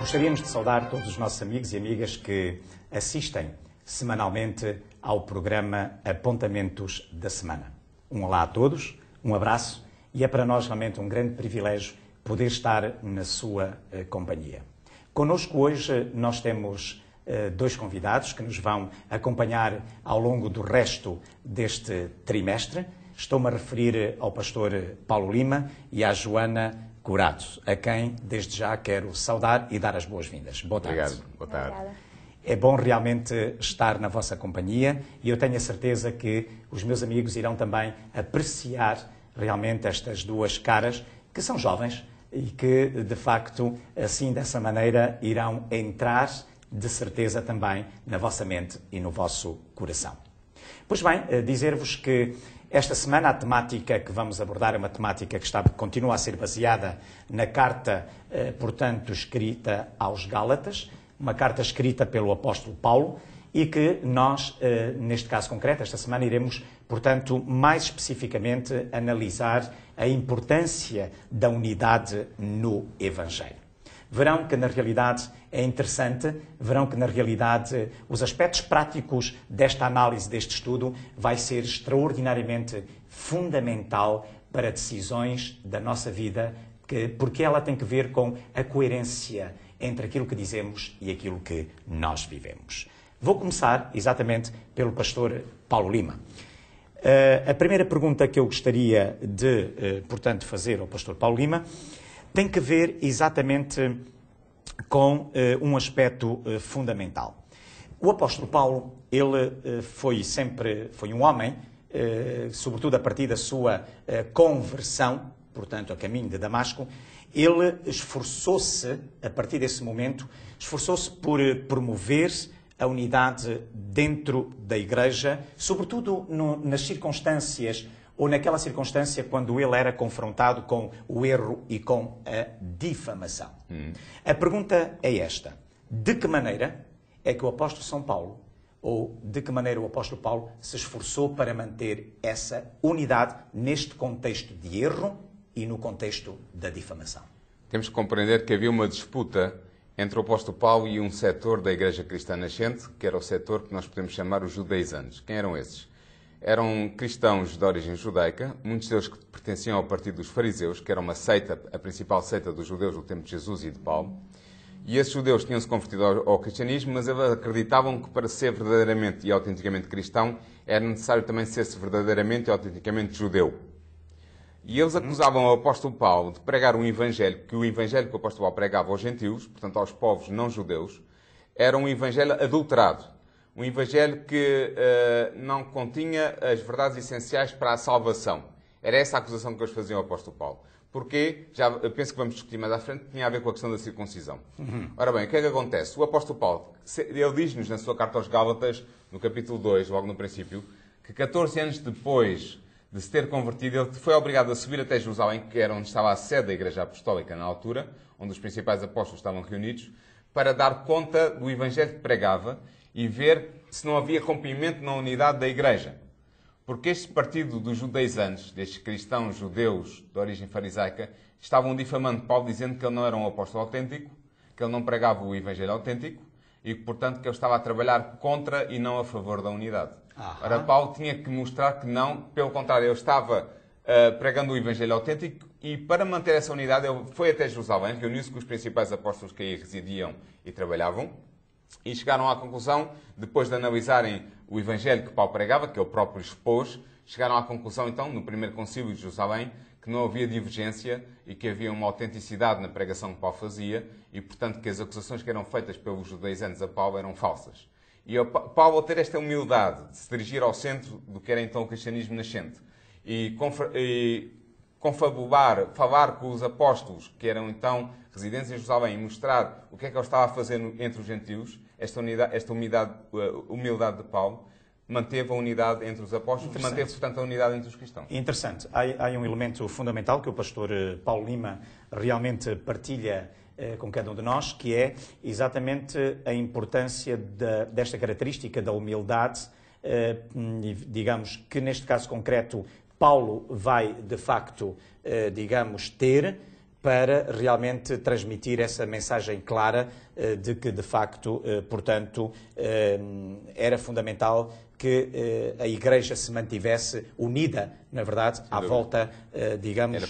Gostaríamos de saudar todos os nossos amigos e amigas que assistem semanalmente ao programa Apontamentos da Semana. Um olá a todos, um abraço e é para nós realmente um grande privilégio poder estar na sua companhia. Connosco hoje nós temos dois convidados que nos vão acompanhar ao longo do resto deste trimestre. Estou-me a referir ao pastor Paulo Lima e à Joana Curado, a quem desde já quero saudar e dar as boas-vindas. Boa tarde. Obrigado. Boa tarde. Obrigada. É bom realmente estar na vossa companhia e eu tenho a certeza que os meus amigos irão também apreciar realmente estas duas caras que são jovens e que, de facto, assim, dessa maneira, irão entrar de certeza também na vossa mente e no vosso coração. Pois bem, dizer-vos que esta semana a temática que vamos abordar é uma temática que continua a ser baseada na carta, portanto, escrita aos Gálatas, uma carta escrita pelo apóstolo Paulo e que nós, neste caso concreto, esta semana iremos, portanto, mais especificamente analisar a importância da unidade no Evangelho. Verão que, na realidade, é interessante, verão que, na realidade, os aspectos práticos desta análise, deste estudo, vai ser extraordinariamente fundamental para decisões da nossa vida, porque ela tem que ver com a coerência entre aquilo que dizemos e aquilo que nós vivemos. Vou começar exatamente pelo pastor Paulo Lima. A primeira pergunta que eu gostaria de, portanto, fazer ao pastor Paulo Lima tem que ver exatamente com um aspecto fundamental. O apóstolo Paulo, ele foi um homem, sobretudo a partir da sua conversão, portanto, a caminho de Damasco, ele esforçou-se, a partir desse momento, esforçou-se por promover a unidade dentro da Igreja, sobretudo nas circunstâncias ou naquela circunstância quando ele era confrontado com o erro e com a difamação. A pergunta é esta: de que maneira é que o apóstolo São Paulo, ou de que maneira o apóstolo Paulo se esforçou para manter essa unidade neste contexto de erro e no contexto da difamação? Temos que compreender que havia uma disputa entre o apóstolo Paulo e um setor da Igreja Cristã Nascente, que era o setor que nós podemos chamar os judaizantes. Quem eram esses? Eram cristãos de origem judaica, muitos deles que pertenciam ao partido dos fariseus, que era uma seita, a principal seita dos judeus do tempo de Jesus e de Paulo. E esses judeus tinham-se convertido ao cristianismo, mas eles acreditavam que para ser verdadeiramente e autenticamente cristão era necessário também ser-se verdadeiramente e autenticamente judeu. E eles acusavam o apóstolo Paulo de pregar um evangelho, que o evangelho que o apóstolo Paulo pregava aos gentios, portanto aos povos não judeus, era um evangelho adulterado. Um evangelho que não continha as verdades essenciais para a salvação. Era essa a acusação que eles faziam ao apóstolo Paulo. Porquê? Já penso que vamos discutir mais à frente, tinha a ver com a questão da circuncisão. Ora bem, o que é que acontece? O apóstolo Paulo, ele diz-nos na sua carta aos Gálatas, no capítulo 2, logo no princípio, que 14 anos depois de se ter convertido, ele foi obrigado a subir até Jerusalém, que era onde estava a sede da Igreja Apostólica na altura, onde os principais apóstolos estavam reunidos, para dar conta do evangelho que pregava e ver se não havia cumprimento na unidade da Igreja. Porque este partido dos judaizantes, destes cristãos judeus de origem farisaica, estavam difamando Paulo, dizendo que ele não era um apóstolo autêntico, que ele não pregava o Evangelho autêntico e que, portanto, que ele estava a trabalhar contra e não a favor da unidade. Ora, Paulo tinha que mostrar que não, pelo contrário, ele estava pregando o Evangelho autêntico e, para manter essa unidade, ele foi até Jerusalém, reuniu-se com os principais apóstolos que aí residiam e trabalhavam, e chegaram à conclusão, depois de analisarem o Evangelho que Paulo pregava, que ele próprio expôs, chegaram à conclusão, então, no primeiro concílio de Jerusalém, que não havia divergência e que havia uma autenticidade na pregação que Paulo fazia e, portanto, que as acusações que eram feitas pelos judaizantes a Paulo eram falsas. E Paulo, ao ter esta humildade de se dirigir ao centro do que era então o cristianismo nascente e falar com os apóstolos que eram então residentes em Jerusalém e mostrar o que é que ele estava a fazer entre os gentios, esta humildade de Paulo manteve a unidade entre os apóstolos e manteve, portanto, a unidade entre os cristãos. Interessante. Há um elemento fundamental que o pastor Paulo Lima realmente partilha com cada um de nós, que é exatamente a importância desta característica da humildade, digamos que neste caso concreto Paulo vai, de facto, digamos, ter para realmente transmitir essa mensagem clara de que, de facto, portanto, era fundamental que a Igreja se mantivesse unida, na verdade, à volta, digamos,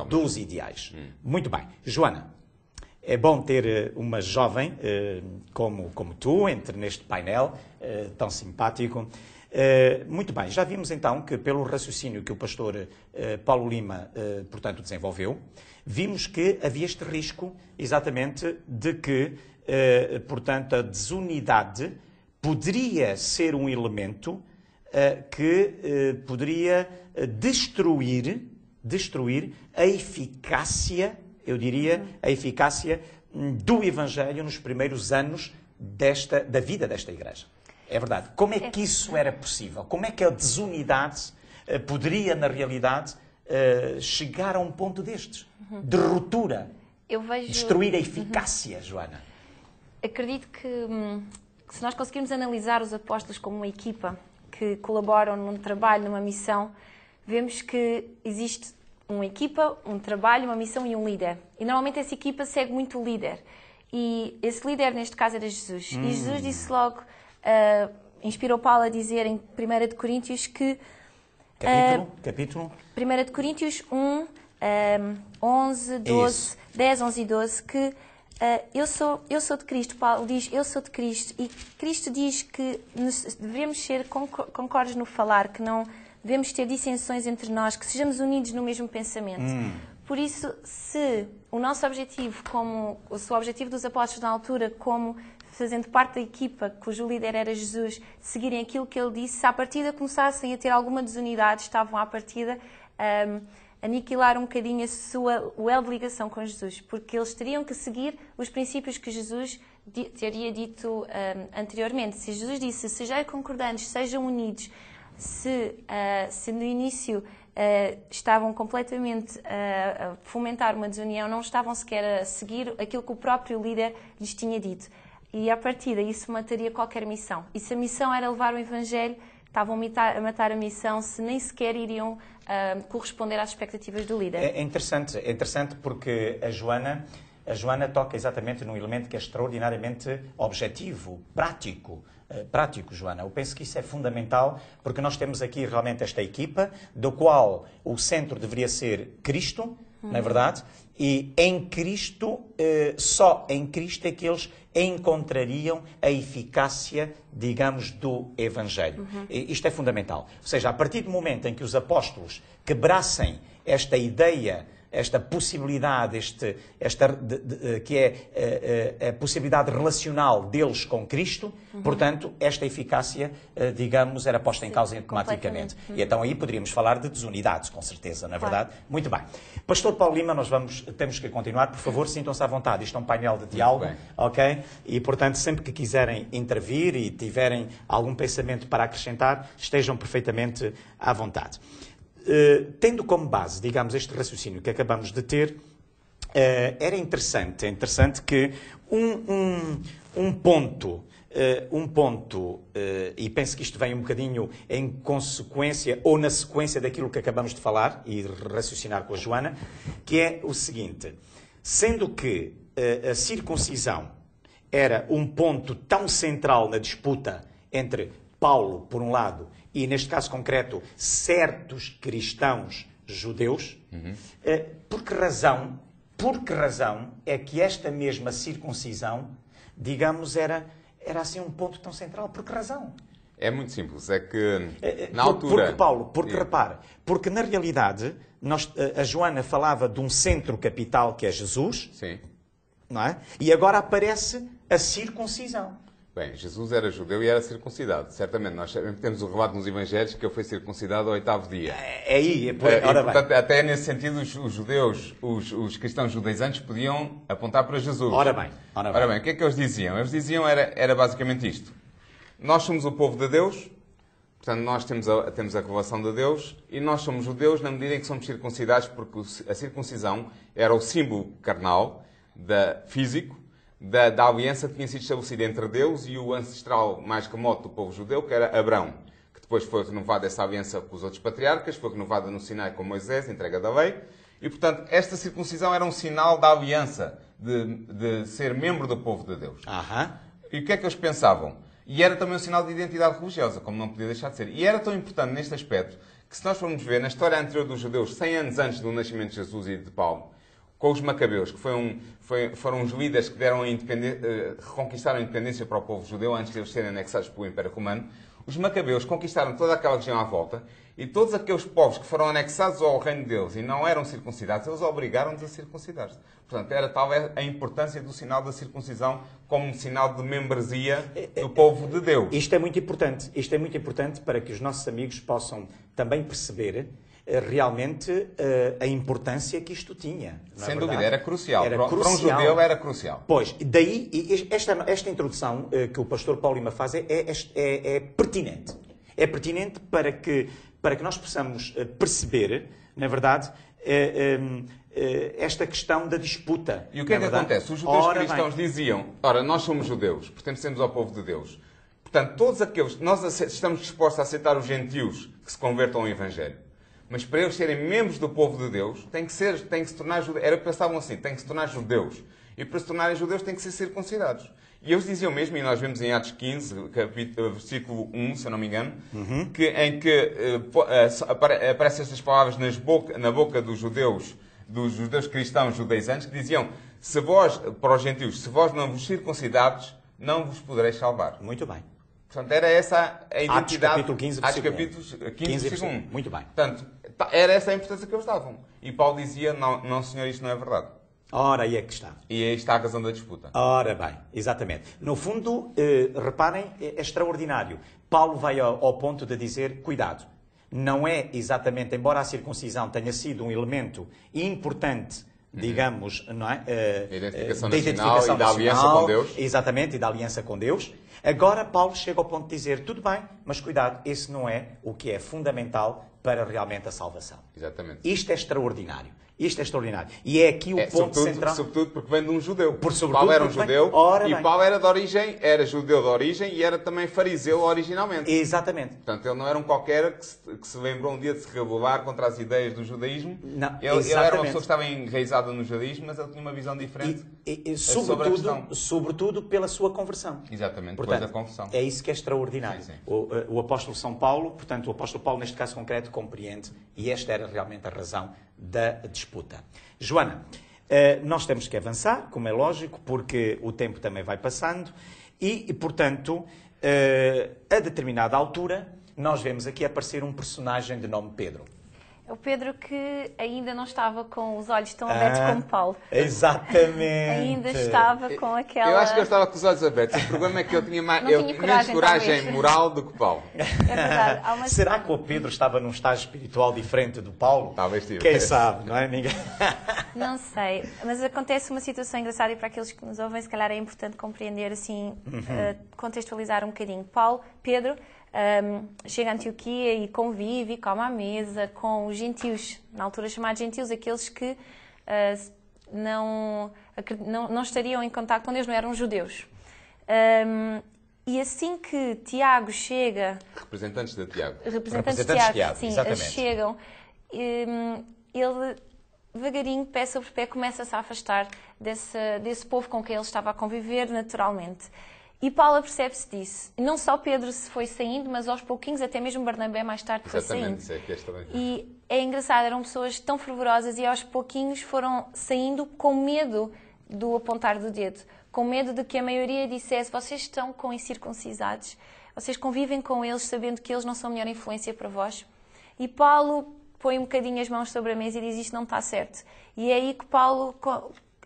dos ideais. Muito bem. Joana, é bom ter uma jovem como tu neste painel tão simpático. Muito bem, já vimos então que pelo raciocínio que o pastor Paulo Lima, portanto, desenvolveu, vimos que havia este risco exatamente de que, portanto, a desunidade poderia ser um elemento que poderia destruir a eficácia, eu diria, a eficácia do Evangelho nos primeiros anos da vida desta Igreja. É verdade. Como é que isso era possível? Como é que a desunidade poderia, na realidade, chegar a um ponto destes? De ruptura. Destruir a eficácia, Joana. Acredito que se nós conseguirmos analisar os apóstolos como uma equipa que colaboram num trabalho, numa missão, vemos que existe uma equipa, um trabalho, uma missão e um líder. E normalmente essa equipa segue muito o líder. E esse líder, neste caso, era Jesus. E Jesus disse logo... inspirou Paulo a dizer em 1 Coríntios que... Capítulo? 1 Coríntios 1, 11, 12, isso. 10, 11 e 12, que eu sou de Cristo. Paulo diz, eu sou de Cristo. E Cristo diz que devemos ser concordes no falar, que não devemos ter dissensões entre nós, que sejamos unidos no mesmo pensamento. Por isso, se o nosso objetivo, como o objetivo dos apóstolos na altura, como fazendo parte da equipa cujo líder era Jesus, seguirem aquilo que ele disse, se à partida começassem a ter alguma desunidade, estavam à partida a aniquilar um bocadinho o elo de ligação com Jesus, porque eles teriam que seguir os princípios que Jesus teria dito anteriormente. Se Jesus disse, sejam concordantes, sejam unidos, se no início estavam completamente a fomentar uma desunião, não estavam sequer a seguir aquilo que o próprio líder lhes tinha dito. E, à partida, isso mataria qualquer missão. E se a missão era levar o Evangelho, estavam a matar a missão se nem sequer iriam corresponder às expectativas do líder. É interessante porque a Joana toca exatamente num elemento que é extraordinariamente objetivo, prático, Joana. Eu penso que isso é fundamental, porque nós temos aqui realmente esta equipa, do qual o centro deveria ser Cristo, não é verdade? E em Cristo, só em Cristo é que eles encontrariam a eficácia, digamos, do Evangelho. Isto é fundamental. Ou seja, a partir do momento em que os apóstolos quebrassem esta ideia, esta possibilidade, que é a possibilidade relacional deles com Cristo, portanto, esta eficácia, digamos, era posta em causa automaticamente. E então aí poderíamos falar de desunidade, com certeza, na verdade. Claro. Muito bem. Pastor Paulo Lima, temos que continuar. Por favor, sintam-se à vontade. Isto é um painel de diálogo, ok? E, portanto, sempre que quiserem intervir e tiverem algum pensamento para acrescentar, estejam perfeitamente à vontade. Tendo como base, digamos, este raciocínio que acabamos de ter, era interessante que um ponto, e penso que isto vem um bocadinho em consequência ou na sequência daquilo que acabamos de falar e raciocinar com a Joana, que é o seguinte: sendo que a circuncisão era um ponto tão central na disputa entre Paulo, por um lado, e, neste caso concreto, certos cristãos judeus, por que razão é que esta mesma circuncisão, digamos, era assim um ponto tão central? Por que razão? É muito simples, é que na altura... Repare, porque na realidade a Joana falava de um centro capital que é Jesus, sim, não é? E agora aparece a circuncisão. Bem, Jesus era judeu e era circuncidado. Certamente, nós temos o relato nos Evangelhos que ele foi circuncidado ao 8º dia. Portanto, até nesse sentido, os judeus, os cristãos judaizantes podiam apontar para Jesus. Ora bem, o que é que eles diziam? Eles diziam era basicamente isto. Nós somos o povo de Deus, portanto, nós temos a revelação de Deus, e nós somos judeus na medida em que somos circuncidados, porque a circuncisão era o símbolo carnal, físico, da aliança que tinha sido estabelecida entre Deus e o ancestral mais remoto do povo judeu, que era Abrão, que depois foi renovada essa aliança com os outros patriarcas, foi renovada no Sinai com Moisés, entrega da lei, E, portanto, esta circuncisão era um sinal da aliança, de ser membro do povo de Deus. E o que é que eles pensavam? E era também um sinal de identidade religiosa, como não podia deixar de ser. E era tão importante neste aspecto que, se nós formos ver na história anterior dos judeus, 100 anos antes do nascimento de Jesus e de Paulo, com os Macabeus, que foram os líderes que reconquistaram a independência para o povo judeu antes de eles serem anexados pelo Império Romano, os Macabeus conquistaram toda aquela região à volta e todos aqueles povos que foram anexados ao reino de Deus e não eram circuncidados, eles obrigaram-nos a circuncidar-se. Portanto, era tal a importância do sinal da circuncisão como sinal de membresia do povo de Deus. Isto é muito importante. Isto é muito importante para que os nossos amigos possam também perceber realmente a importância que isto tinha. Sem dúvida, era crucial. Era para crucial. um judeu era crucial. Pois, daí esta introdução que o pastor Paulo Lima faz é pertinente. É pertinente para que nós possamos perceber, na verdade, esta questão da disputa. E o que é que acontece? Os judeus cristãos diziam, nós somos judeus, pertencemos ao povo de Deus. Portanto, todos aqueles, nós estamos dispostos a aceitar os gentios que se convertam ao Evangelho. Mas para eles serem membros do povo de Deus, têm que se tornar judeus. Era o que pensavam assim, têm que se tornar judeus. E para se tornarem judeus têm que ser circuncidados. E eles diziam mesmo, e nós vemos em Atos 15, versículo 1, se eu não me engano, em que aparecem estas palavras na boca dos judeus cristãos judaizantes, que diziam, para os gentios, se vós não vos circuncidados, não vos podereis salvar. Muito bem. Portanto, era essa a identidade... Atos capítulo 15, versículo 15, versículo 1. Muito bem. Portanto, era essa a importância que eles davam. E Paulo dizia, não senhor, isto não é verdade. Ora, aí é que está. E aí está a razão da disputa. Ora bem, exatamente. No fundo, reparem, é extraordinário. Paulo vai ao ponto de dizer, cuidado, não é exatamente, embora a circuncisão tenha sido um elemento importante, digamos, não é? Da identificação nacional e da aliança com Deus. Exatamente, e da aliança com Deus. Agora Paulo chega ao ponto de dizer, tudo bem, mas cuidado, esse não é o que é fundamental para realmente a salvação. Exatamente. Isto é extraordinário. Isto é extraordinário. E é aqui o ponto central. Sobretudo porque vem de um judeu. Paulo era um judeu e Paulo era judeu de origem e era também fariseu originalmente. Exatamente. Portanto, ele não era um qualquer que se lembrou um dia de se rebelar contra as ideias do judaísmo. Não, ele era uma pessoa que estava enraizada no judaísmo, mas ele tinha uma visão diferente sobre a questão. Sobretudo pela sua conversão. Exatamente, portanto, depois da conversão. É isso que é extraordinário. Sim. O apóstolo São Paulo, portanto, o apóstolo Paulo, neste caso concreto, compreende, e esta era realmente a razão da disputa. Joana, nós temos que avançar, como é lógico, porque o tempo também vai passando e portanto, a determinada altura, nós vemos aqui aparecer um personagem de nome Pedro. É o Pedro que ainda não estava com os olhos tão abertos como Paulo. Exatamente. Ainda estava com aquela... Eu acho que ele estava com os olhos abertos. O problema é que eu tinha menos coragem moral do que Paulo. É verdade. Será que o Pedro estava num estágio espiritual diferente do Paulo? Talvez tive. Quem sabe, não é? Ninguém... Não sei, mas acontece uma situação engraçada e para aqueles que nos ouvem, se calhar é importante compreender, assim, contextualizar um bocadinho. Pedro... chega a Antioquia e convive, come à mesa com os gentios, na altura chamados gentios, aqueles que não estariam em contacto com Deus, não eram judeus. E assim que Tiago chega... Representantes de Tiago. Representantes de Tiago, sim, exatamente. chegam, ele devagarinho, pé sobre pé, começa-se a afastar desse povo com quem ele estava a conviver naturalmente. E Paulo apercebe-se disso. E não só Pedro se foi saindo, mas aos pouquinhos, até mesmo Barnabé mais tarde foi saindo. Isso é que é estranho. E é engraçado, eram pessoas tão fervorosas e aos pouquinhos foram saindo com medo do apontar do dedo. Com medo de que a maioria dissesse, vocês estão com incircuncisados, vocês convivem com eles sabendo que eles não são melhor influência para vós. E Paulo põe um bocadinho as mãos sobre a mesa e diz, isto não está certo. E é aí que Paulo...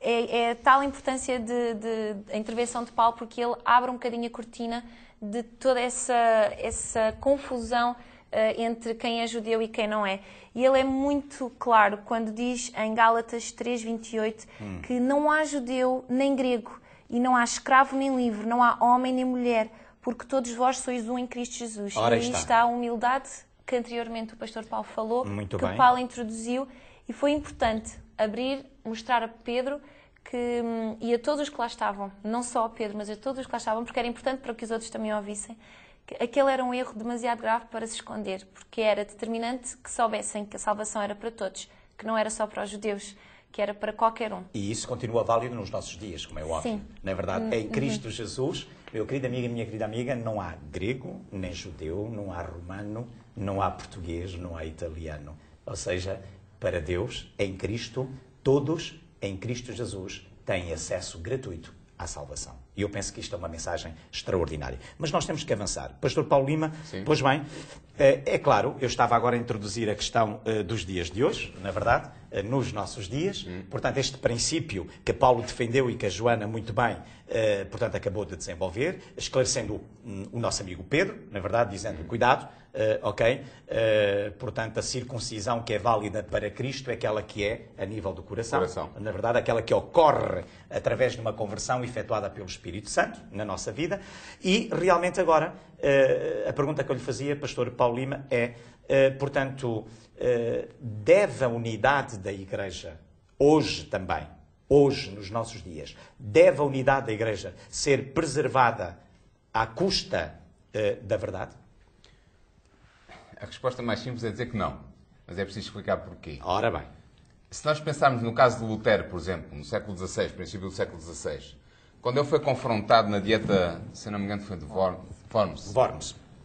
É tal a importância da intervenção de Paulo, porque ele abre um bocadinho a cortina de toda essa confusão entre quem é judeu e quem não é. E ele é muito claro quando diz em Gálatas 3:28 que não há judeu nem grego, e não há escravo nem livre, não há homem nem mulher, porque todos vós sois um em Cristo Jesus. Ora, e aí está a humildade que anteriormente o pastor Paulo falou, muito que bem. Paulo introduziu, e foi importante mostrar a Pedro e a todos os que lá estavam, não só a Pedro, mas a todos os que lá estavam, porque era importante para que os outros também ouvissem, que aquele era um erro demasiado grave para se esconder, porque era determinante que soubessem que a salvação era para todos, que não era só para os judeus, que era para qualquer um. E isso continua válido nos nossos dias, como é óbvio. Sim. Na verdade, em Cristo Jesus, meu querido amigo e minha querida amiga, não há grego, nem judeu, não há romano, não há português, não há italiano. Ou seja, para Deus, em Cristo, todos em Cristo Jesus têm acesso gratuito à salvação. E eu penso que isto é uma mensagem extraordinária. Mas nós temos que avançar. Pastor Paulo Lima, Sim. Pois bem, é claro, eu estava agora a introduzir a questão dos dias de hoje, na verdade, nos nossos dias. Portanto, este princípio que Paulo defendeu e que a Joana muito bem, portanto, acabou de desenvolver, esclarecendo o nosso amigo Pedro, na verdade, dizendo, cuidado, ok? Portanto, a circuncisão que é válida para Cristo é aquela que é a nível do coração. Na verdade, aquela que ocorre através de uma conversão efetuada pelo Espírito Santo na nossa vida. E, realmente, agora, a pergunta que eu lhe fazia, pastor Paulo Lima, é, portanto, deve a unidade da Igreja, hoje também, hoje, nos nossos dias, deve a unidade da Igreja ser preservada à custa da verdade? A resposta mais simples é dizer que não. Mas é preciso explicar porquê. Ora bem. Se nós pensarmos no caso de Lutero, por exemplo, no século XVI, princípio do século XVI, quando ele foi confrontado na dieta, se não me engano, foi de Worms.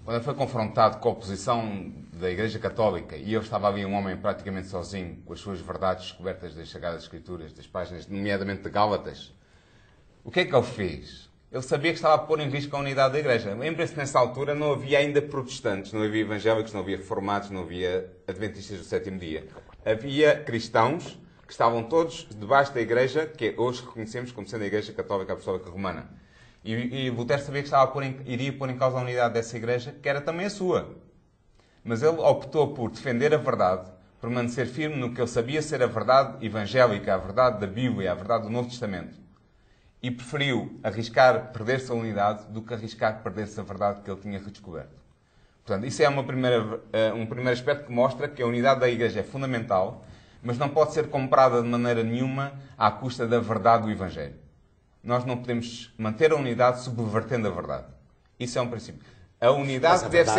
Quando ele foi confrontado com a oposição da Igreja Católica e ele estava ali um homem praticamente sozinho, com as suas verdades descobertas das Sagradas Escrituras, das páginas, nomeadamente de Gálatas, o que é que ele fez? Ele sabia que estava a pôr em risco a unidade da Igreja. Lembre-se que nessa altura não havia ainda protestantes, não havia evangélicos, não havia reformados, não havia adventistas do sétimo dia. Havia cristãos que estavam todos debaixo da Igreja, que hoje reconhecemos como sendo a Igreja Católica Apostólica Romana. E Lutero sabia que iria pôr em causa a unidade dessa Igreja, que era também a sua. Mas ele optou por defender a verdade, permanecer firme no que ele sabia ser a verdade evangélica, a verdade da Bíblia, a verdade do Novo Testamento. E preferiu arriscar perder-se a unidade do que arriscar perder-se a verdade que ele tinha redescoberto. Portanto, isso é um primeiro aspecto que mostra que a unidade da Igreja é fundamental, mas não pode ser comprada de maneira nenhuma à custa da verdade do Evangelho. Nós não podemos manter a unidade subvertendo a verdade. Isso é um princípio. A unidade deve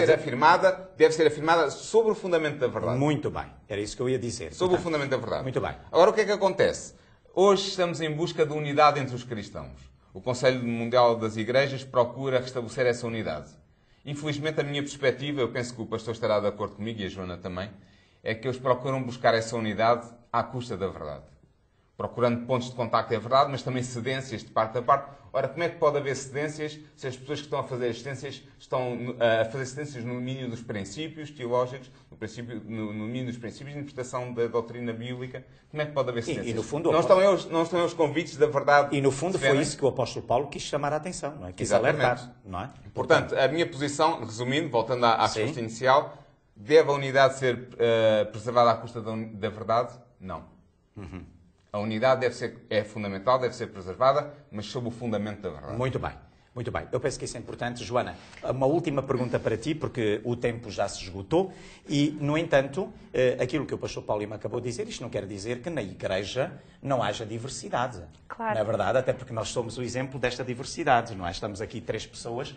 ser afirmada sobre o fundamento da verdade. Muito bem. Era isso que eu ia dizer. Sobre o fundamento da verdade. Muito bem. Agora, o que é que acontece? Hoje estamos em busca de unidade entre os cristãos. O Conselho Mundial das Igrejas procura restabelecer essa unidade. Infelizmente, a minha perspectiva, eu penso que o pastor estará de acordo comigo e a Joana também, é que eles procuram buscar essa unidade à custa da verdade. Procurando pontos de contacto é verdade, mas também cedências de parte a parte. Ora, como é que pode haver cedências se as pessoas que estão a fazer as cedências estão a fazer cedências no domínio dos princípios teológicos, no domínio dos princípios de interpretação da doutrina bíblica? Como é que pode haver cedências? E no fundo, não estão eles convites da verdade. E no fundo foi isso que o apóstolo Paulo quis chamar a atenção, não é? Quis Exatamente. alertar, não é? Portanto, a minha posição, resumindo, voltando à resposta inicial, deve a unidade ser preservada à custa da verdade? Não. A unidade é fundamental, deve ser preservada, mas sob o fundamento da verdade. Muito bem. Muito bem. Eu penso que isso é importante. Joana, uma última pergunta para ti, porque o tempo já se esgotou. E, no entanto, aquilo que o pastor Paulo Lima acabou de dizer, isto não quer dizer que na Igreja não haja diversidade. Claro. Na verdade, até porque nós somos o exemplo desta diversidade, não é? Estamos aqui 3 pessoas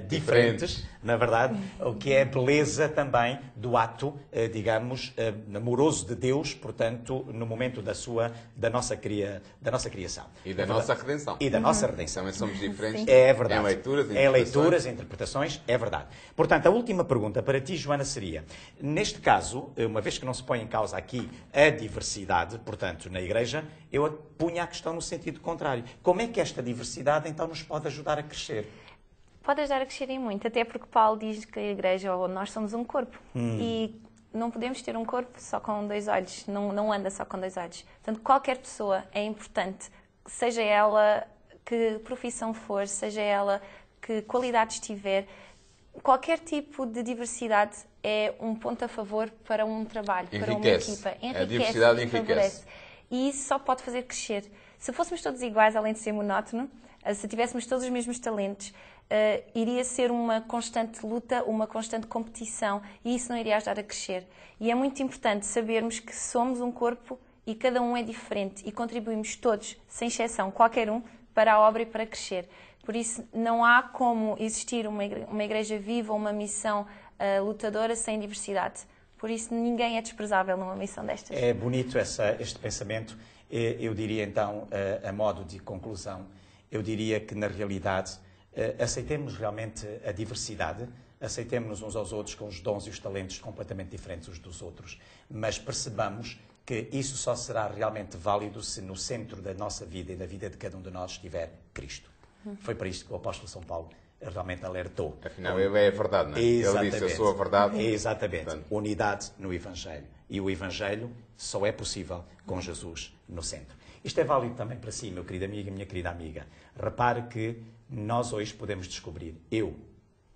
diferentes, na verdade, o que é a beleza também do ato, digamos, amoroso de Deus, portanto, no momento da nossa criação. E da nossa redenção. E da nossa redenção. Também somos diferentes. É verdade. Em leituras, interpretações, é verdade. Portanto, a última pergunta para ti, Joana, seria, neste caso, uma vez que não se põe em causa aqui a diversidade, portanto, na Igreja, eu punha a questão no sentido contrário. Como é que esta diversidade, então, nos pode ajudar a crescer? Pode ajudar a crescer em muito, até porque Paulo diz que a Igreja, ou nós somos um corpo. E não podemos ter um corpo só com 2 olhos, não anda só com 2 olhos. Portanto, qualquer pessoa é importante, seja ela que profissão for, seja ela que qualidades tiver, qualquer tipo de diversidade é um ponto a favor para um trabalho, para uma equipa. A diversidade enriquece. E isso só pode fazer crescer. Se fôssemos todos iguais, além de ser monótono, se tivéssemos todos os mesmos talentos, iria ser uma constante luta, uma constante competição, e isso não iria ajudar a crescer. E é muito importante sabermos que somos um corpo e cada um é diferente e contribuímos todos, sem exceção, qualquer um, para a obra e para crescer. Por isso, não há como existir uma igreja viva ou uma missão lutadora sem diversidade. Por isso, ninguém é desprezável numa missão destas. É bonito este pensamento. Eu diria então, a modo de conclusão, eu diria que na realidade aceitemos realmente a diversidade, aceitemos-nos uns aos outros com os dons e os talentos completamente diferentes uns dos outros, mas percebamos que isso só será realmente válido se no centro da nossa vida e da vida de cada um de nós estiver Cristo. Foi para isto que o apóstolo São Paulo realmente alertou. Afinal, ele é a verdade, não é? Ele disse, eu sou a verdade. Exatamente. Portanto, Unidade no Evangelho. E o Evangelho só é possível com Jesus no centro. Isto é válido também para si, meu querido amigo e minha querida amiga. Repare que nós hoje podemos descobrir, eu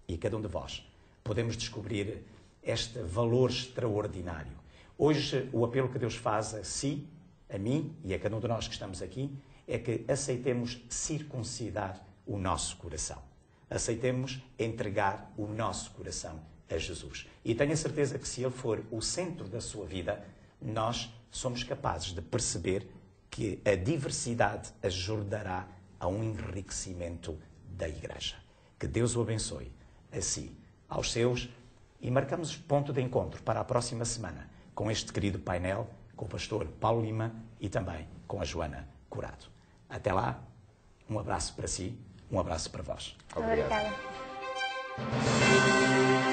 e cada um de vós, podemos descobrir este valor extraordinário. Hoje, o apelo que Deus faz a si, a mim e a cada um de nós que estamos aqui, é que aceitemos circuncidar o nosso coração. Aceitemos entregar o nosso coração a Jesus. E tenho a certeza que se Ele for o centro da sua vida, nós somos capazes de perceber que a diversidade ajudará a um enriquecimento da Igreja. Que Deus o abençoe, a si, aos seus, e marcamos ponto de encontro para a próxima semana com este querido painel, com o pastor Paulo Lima e também com a Joana Curado. Até lá, um abraço para si, um abraço para vós. obrigado. Obrigada.